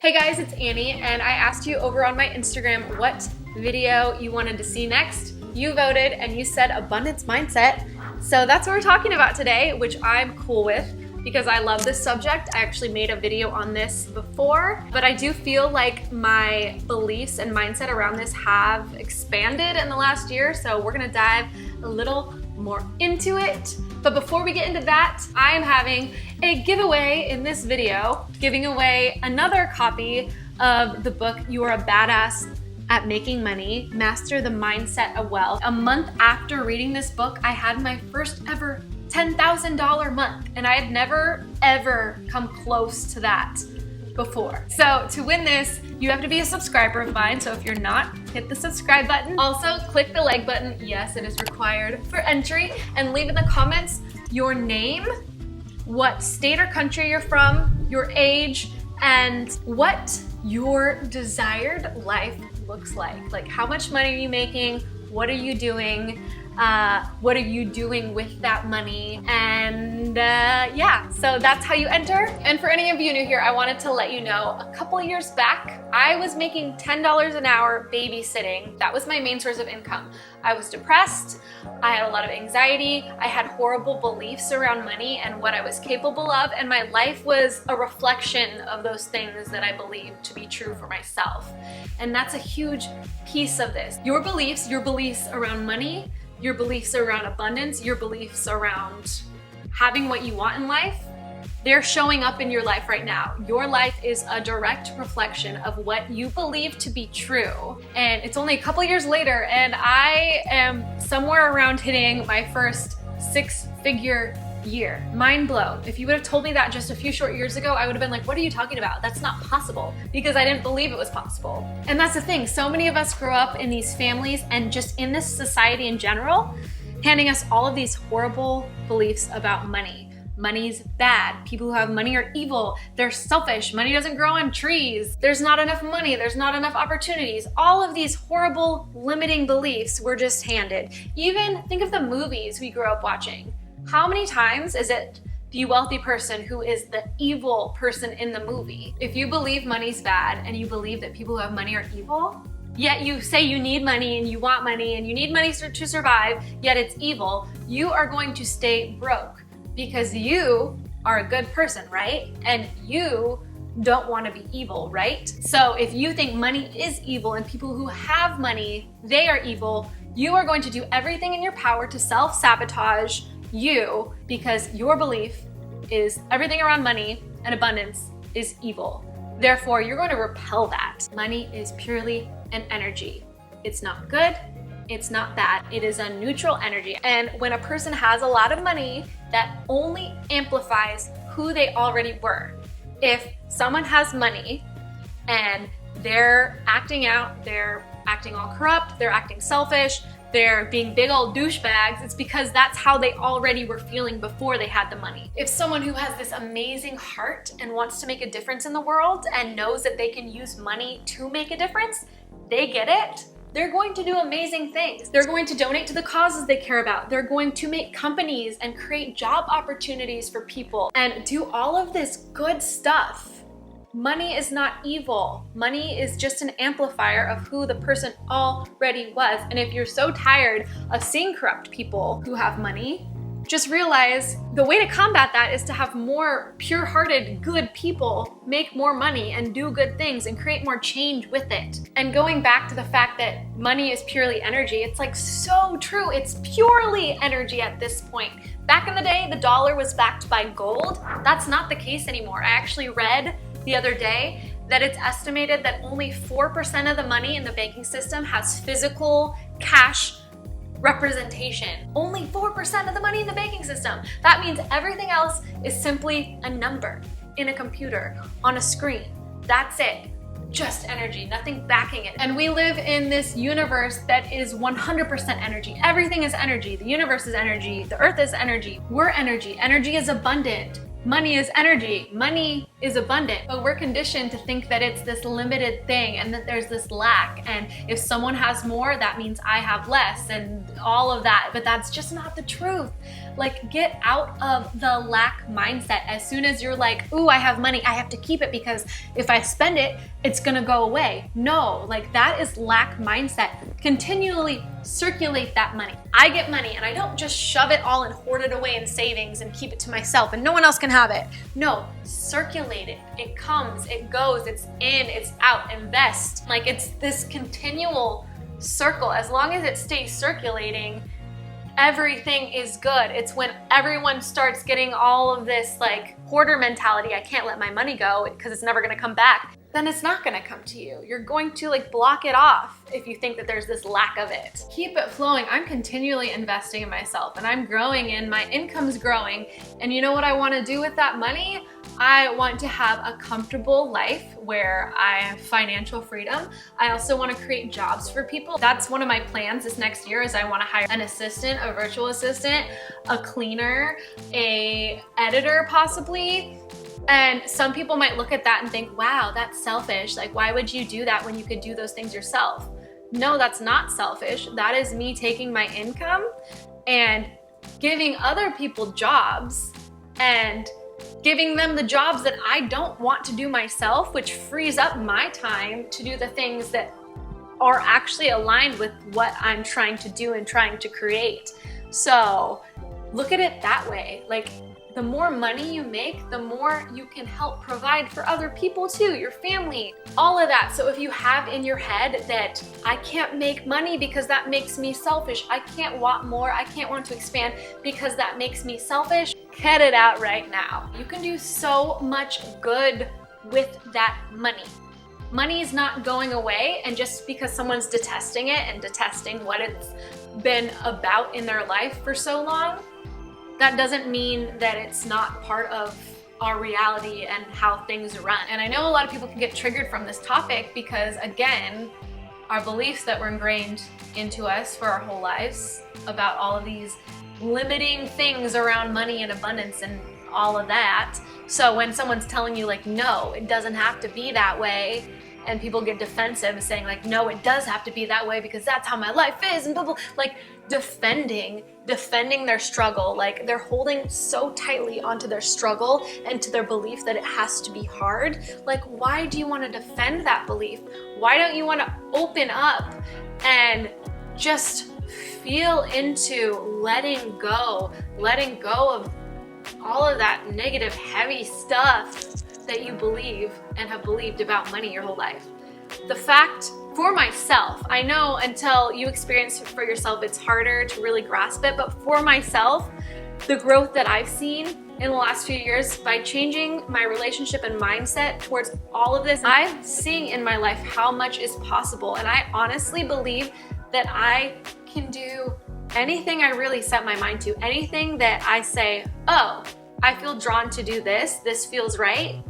Hey guys, it's Annie, and I asked you over on my Instagram what video you wanted to see next. You voted and you said abundance mindset. So that's what we're talking about today, which I'm cool with because I love this subject. I actually made a video on this before, but I do feel like my beliefs and mindset around this have expanded in the last year. So we're gonna dive a little more into it. But before we get into that, I am having a giveaway in this video, giving away another copy of the book, You Are a Badass at Making Money, Master the Mindset of Wealth. A month after reading this book, I had my first ever $10,000 month, and I had never, ever come close to that before. So to win this, you have to be a subscriber of mine. So if you're not, hit the subscribe button. Also, click the like button. Yes, it is required for entry. And leave in the comments your name, what state or country you're from, your age, and what your desired life looks like. Like, how much money are you making? What are you doing? What are you doing with that money? And yeah, so that's how you enter. And for any of you new here, I wanted to let you know, a couple years back, I was making $10 an hour babysitting. That was my main source of income. I was depressed, I had a lot of anxiety, I had horrible beliefs around money and what I was capable of, and my life was a reflection of those things that I believed to be true for myself. And that's a huge piece of this. Your beliefs around money, your beliefs around abundance, your beliefs around having what you want in life, they're showing up in your life right now. Your life is a direct reflection of what you believe to be true. And it's only a couple years later, and I am somewhere around hitting my first six-figure year. Mind blown. If you would have told me that just a few short years ago, I would have been like, what are you talking about? That's not possible, because I didn't believe it was possible. And that's the thing. So many of us grow up in these families and just in this society in general, handing us all of these horrible beliefs about money. Money's bad. People who have money are evil. They're selfish. Money doesn't grow on trees. There's not enough money. There's not enough opportunities. All of these horrible limiting beliefs we're just handed. Even think of the movies we grew up watching. How many times is it the wealthy person who is the evil person in the movie? If you believe money's bad and you believe that people who have money are evil, yet you say you need money and you want money and you need money to survive, yet it's evil, you are going to stay broke because you are a good person, right? And you don't want to be evil, right? So if you think money is evil and people who have money, they are evil, you are going to do everything in your power to self-sabotage you, because your belief is everything around money and abundance is evil. Therefore, you're going to repel that. Money is purely an energy. It's not good, it's not bad. It is a neutral energy. And when a person has a lot of money, that only amplifies who they already were. If someone has money and they're acting out, they're acting all corrupt, they're acting selfish, they're being big old douchebags, it's because that's how they already were feeling before they had the money. If someone who has this amazing heart and wants to make a difference in the world and knows that they can use money to make a difference, they get it, they're going to do amazing things. They're going to donate to the causes they care about. They're going to make companies and create job opportunities for people and do all of this good stuff. Money is not evil. Money is just an amplifier of who the person already was. And if you're so tired of seeing corrupt people who have money, just realize the way to combat that is to have more pure-hearted, good people make more money and do good things and create more change with it. And going back to the fact that money is purely energy, it's like so true. It's purely energy at this point. Back in the day, the dollar was backed by gold. That's not the case anymore. I actually read the other day that it's estimated that only 4% of the money in the banking system has physical cash representation. Only 4% of the money in the banking system. That means everything else is simply a number in a computer, on a screen. That's it. Just energy, nothing backing it. And we live in this universe that is 100% energy. Everything is energy. The universe is energy. The earth is energy. We're energy. Energy is abundant. Money is energy. Money is abundant. But we're conditioned to think that it's this limited thing and that there's this lack. And if someone has more, that means I have less and all of that. But that's just not the truth. Like, get out of the lack mindset. As soon as you're like, ooh, I have money, I have to keep it because if I spend it, it's gonna go away. No, like that is lack mindset. Continually circulate that money. I get money and I don't just shove it all and hoard it away in savings and keep it to myself and no one else can have it. No, circulate it. It comes, it goes, it's in, it's out, invest. Like, it's this continual circle. As long as it stays circulating, everything is good. It's when everyone starts getting all of this like hoarder mentality, I can't let my money go because it's never gonna come back, then it's not gonna come to you. You're going to like block it off if you think that there's this lack of it. Keep it flowing. I'm continually investing in myself and I'm growing and my income's growing. And you know what I wanna do with that money? I want to have a comfortable life where I have financial freedom. I also want to create jobs for people. That's one of my plans this next year is I want to hire an assistant, a virtual assistant, a cleaner, a editor possibly. And some people might look at that and think, wow, that's selfish. Like, why would you do that when you could do those things yourself? No, that's not selfish. That is me taking my income and giving other people jobs and giving them the jobs that I don't want to do myself, which frees up my time to do the things that are actually aligned with what I'm trying to do and trying to create. So look at it that way. Like, the more money you make, the more you can help provide for other people too, your family, all of that. So if you have in your head that I can't make money because that makes me selfish, I can't want more, I can't want to expand because that makes me selfish, cut it out right now. You can do so much good with that money. Money is not going away, and just because someone's detesting it and detesting what it's been about in their life for so long, that doesn't mean that it's not part of our reality and how things run. And I know a lot of people can get triggered from this topic because, again, our beliefs that were ingrained into us for our whole lives about all of these limiting things around money and abundance and all of that. So when someone's telling you like, no, it doesn't have to be that way, and people get defensive saying like, no, it does have to be that way because that's how my life is, and blah, blah, like defending their struggle. Like, they're holding so tightly onto their struggle and to their belief that it has to be hard. Like, why do you want to defend that belief? Why don't you want to open up and just feel into letting go of all of that negative, heavy stuff that you believe and have believed about money your whole life? The fact, for myself, I know until you experience it for yourself, it's harder to really grasp it, but for myself, the growth that I've seen in the last few years by changing my relationship and mindset towards all of this, I'm seeing in my life how much is possible. And I honestly believe that I can do anything I really set my mind to. Anything that I say, oh, I feel drawn to do this, this feels right.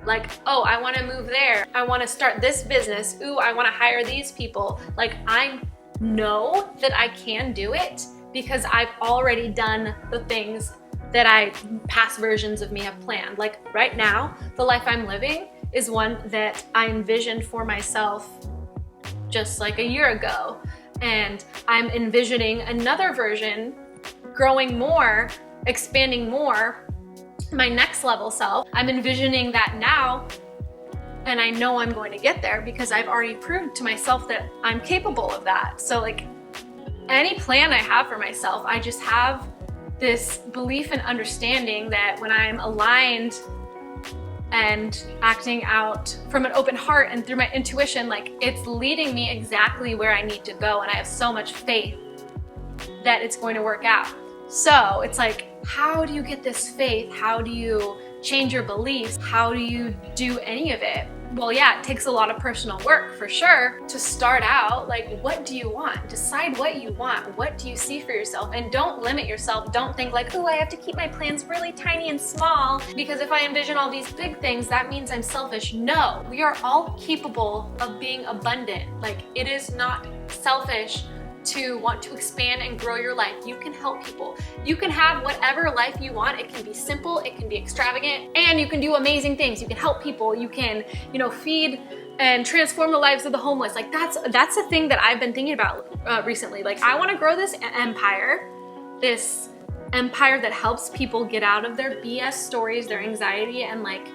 Like, oh, I want to move there. I want to start this business. Ooh, I want to hire these people. Like, I know that I can do it because I've already done the things that past versions of me have planned. Like right now, the life I'm living is one that I envisioned for myself just like a year ago. And I'm envisioning another version, growing more, expanding more, my next level self. I'm envisioning that now, and I know I'm going to get there because I've already proved to myself that I'm capable of that. So like, any plan I have for myself, I just have this belief and understanding that when I'm aligned and acting out from an open heart and through my intuition, like, it's leading me exactly where I need to go. And I have so much faith that it's going to work out. So it's like, how do you get this faith? How do you change your beliefs? How do you do any of it? Well, yeah, it takes a lot of personal work for sure to start out. Like, what do you want? Decide what you want. What do you see for yourself? And don't limit yourself. Don't think like, oh, I have to keep my plans really tiny and small because if I envision all these big things, that means I'm selfish. No, we are all capable of being abundant. Like, it is not selfish to want to expand and grow your life. You can help people. You can have whatever life you want. It can be simple, it can be extravagant, and you can do amazing things. You can help people. You can, feed and transform the lives of the homeless. Like, that's the thing that I've been thinking about recently. Like, I want to grow this empire, this empire that helps people get out of their BS stories, their anxiety, and like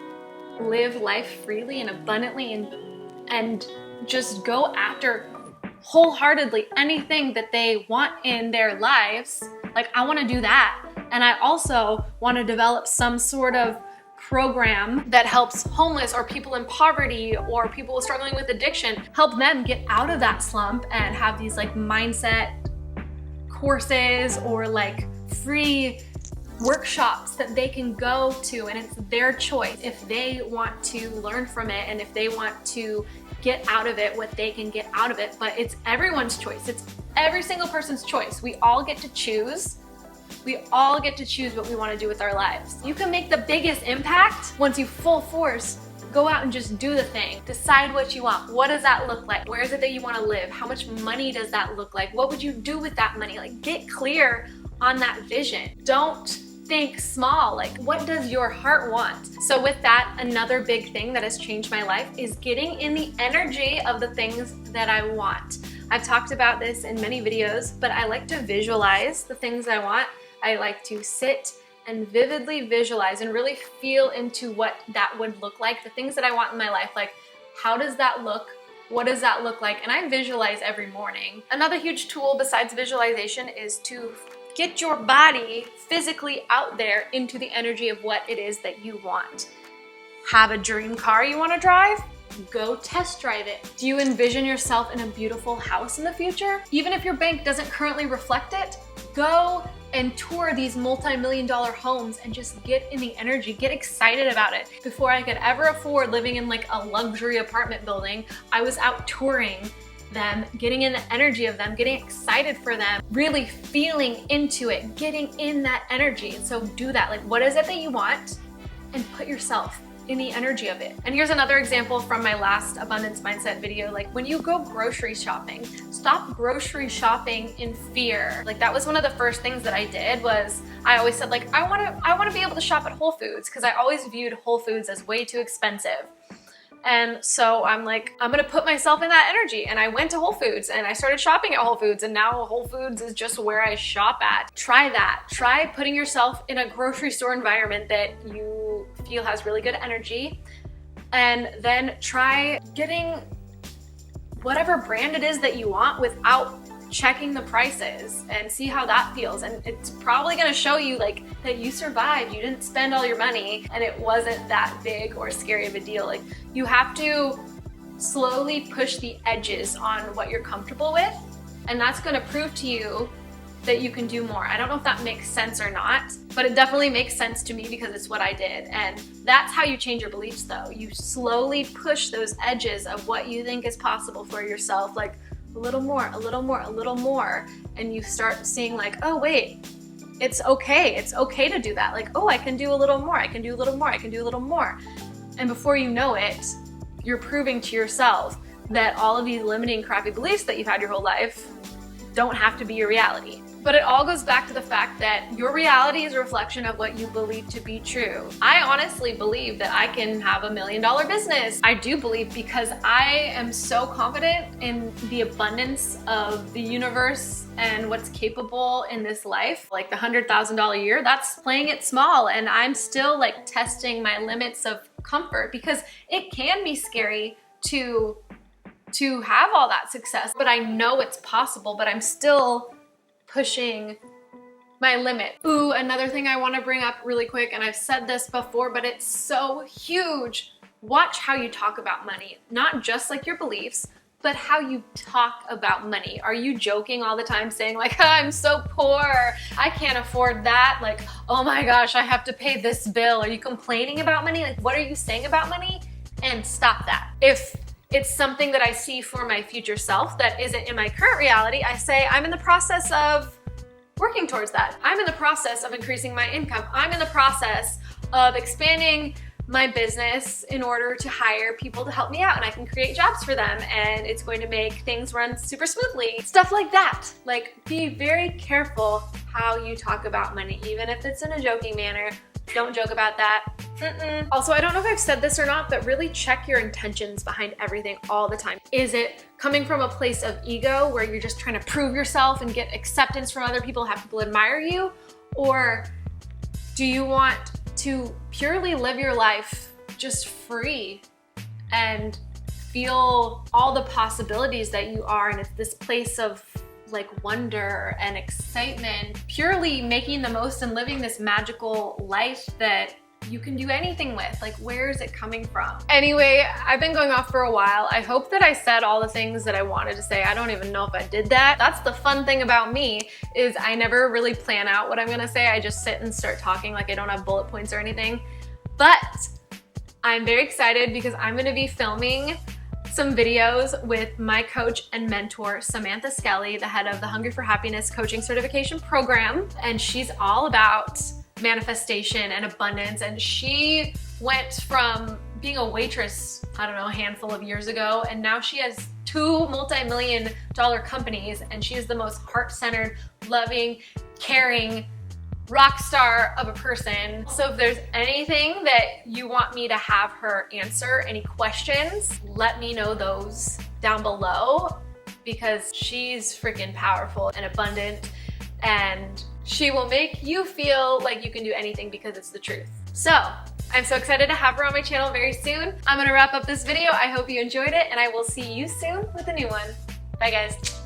live life freely and abundantly and just go after wholeheartedly anything that they want in their lives. Like, I want to do that. And I also want to develop some sort of program that helps homeless or people in poverty or people struggling with addiction, help them get out of that slump and have these like mindset courses or like free workshops that they can go to, and it's their choice if they want to learn from it and if they want to get out of it what they can get out of it. But it's everyone's choice. It's every single person's choice. We all get to choose. We all get to choose what we want to do with our lives. You can make the biggest impact once you full force go out and just do the thing. Decide what you want. What does that look like? Where is it that you want to live? How much money does that look like? What would you do with that money? Like, get clear on that vision. Don't think small. Like, what does your heart want? So with that, another big thing that has changed my life is getting in the energy of the things that I want. I've talked about this in many videos, but I like to visualize the things I want. I like to sit and vividly visualize and really feel into what that would look like, the things that I want in my life. Like, how does that look? What does that look like? And I visualize every morning. Another huge tool besides visualization is to get your body physically out there into the energy of what it is that you want. Have a dream car you want to drive? Go test drive it. Do you envision yourself in a beautiful house in the future? Even if your bank doesn't currently reflect it, go and tour these multi-million-dollar homes and just get in the energy, get excited about it. Before I could ever afford living in like a luxury apartment building, I was out touring them, getting in the energy of them, getting excited for them, really feeling into it, getting in that energy. And so do that. Like, what is it that you want? And put yourself in the energy of it. And here's another example from my last abundance mindset video. Like, when you go grocery shopping, stop grocery shopping in fear. Like, that was one of the first things that I did. Was I always said, like, I want to be able to shop at Whole Foods, because I always viewed Whole Foods as way too expensive. And so I'm like, I'm gonna put myself in that energy. And I went to Whole Foods and I started shopping at Whole Foods, and now Whole Foods is just where I shop at. Try that. Try putting yourself in a grocery store environment that you feel has really good energy. And then try getting whatever brand it is that you want without checking the prices, and see how that feels. And it's probably gonna show you like that you survived, you didn't spend all your money, and it wasn't that big or scary of a deal. Like, you have to slowly push the edges on what you're comfortable with, and that's gonna prove to you that you can do more. I don't know if that makes sense or not, but it definitely makes sense to me because it's what I did. And that's how you change your beliefs though. You slowly push those edges of what you think is possible for yourself, like a little more, a little more, a little more. And you start seeing like, oh wait, it's okay. It's okay to do that. Like, oh, I can do a little more. I can do a little more. I can do a little more. And before you know it, you're proving to yourself that all of these limiting, crappy beliefs that you've had your whole life don't have to be your reality. But it all goes back to the fact that your reality is a reflection of what you believe to be true. I honestly believe that I can have $1 million business. I do believe, because I am so confident in the abundance of the universe and what's capable in this life. Like the $100,000 a year, that's playing it small. And I'm still like testing my limits of comfort, because it can be scary to have all that success. But I know it's possible, but I'm still pushing my limit. Ooh, another thing I want to bring up really quick, and I've said this before, but it's so huge. Watch how you talk about money. Not just like your beliefs, but how you talk about money. Are you joking all the time saying like, oh, I'm so poor, I can't afford that? Like, oh my gosh, I have to pay this bill. Are you complaining about money? Like, what are you saying about money? And stop that. If it's something that I see for my future self that isn't in my current reality, I say, I'm in the process of working towards that. I'm in the process of increasing my income. I'm in the process of expanding my business in order to hire people to help me out, and I can create jobs for them, and it's going to make things run super smoothly. Stuff like that. Like, be very careful how you talk about money, even if it's in a joking manner. Don't joke about that. Also, I don't know if I've said this or not, but really check your intentions behind everything all the time. Is it coming from a place of ego where you're just trying to prove yourself and get acceptance from other people, have people admire you? Or do you want to purely live your life just free and feel all the possibilities that you are, and it's this place of like wonder and excitement, purely making the most and living this magical life that you can do anything with? Like, where is it coming from? Anyway, I've been going off for a while. I hope that I said all the things that I wanted to say. I don't even know if I did that. That's the fun thing about me, is I never really plan out what I'm gonna say. I just sit and start talking. Like, I don't have bullet points or anything. But I'm very excited because I'm gonna be filming some videos with my coach and mentor, Samantha Skelly, the head of the Hungry for Happiness coaching certification program. And she's all about manifestation and abundance. And she went from being a waitress, I don't know, a handful of years ago, and now she has 2 multi-million-dollar companies, and she is the most heart-centered, loving, caring rock star of a person. So if there's anything that you want me to have her answer, any questions, let me know those down below, because she's freaking powerful and abundant, and she will make you feel like you can do anything because it's the truth. So I'm so excited to have her on my channel very soon. I'm gonna wrap up this video. I hope you enjoyed it, and I will see you soon with a new one. Bye guys.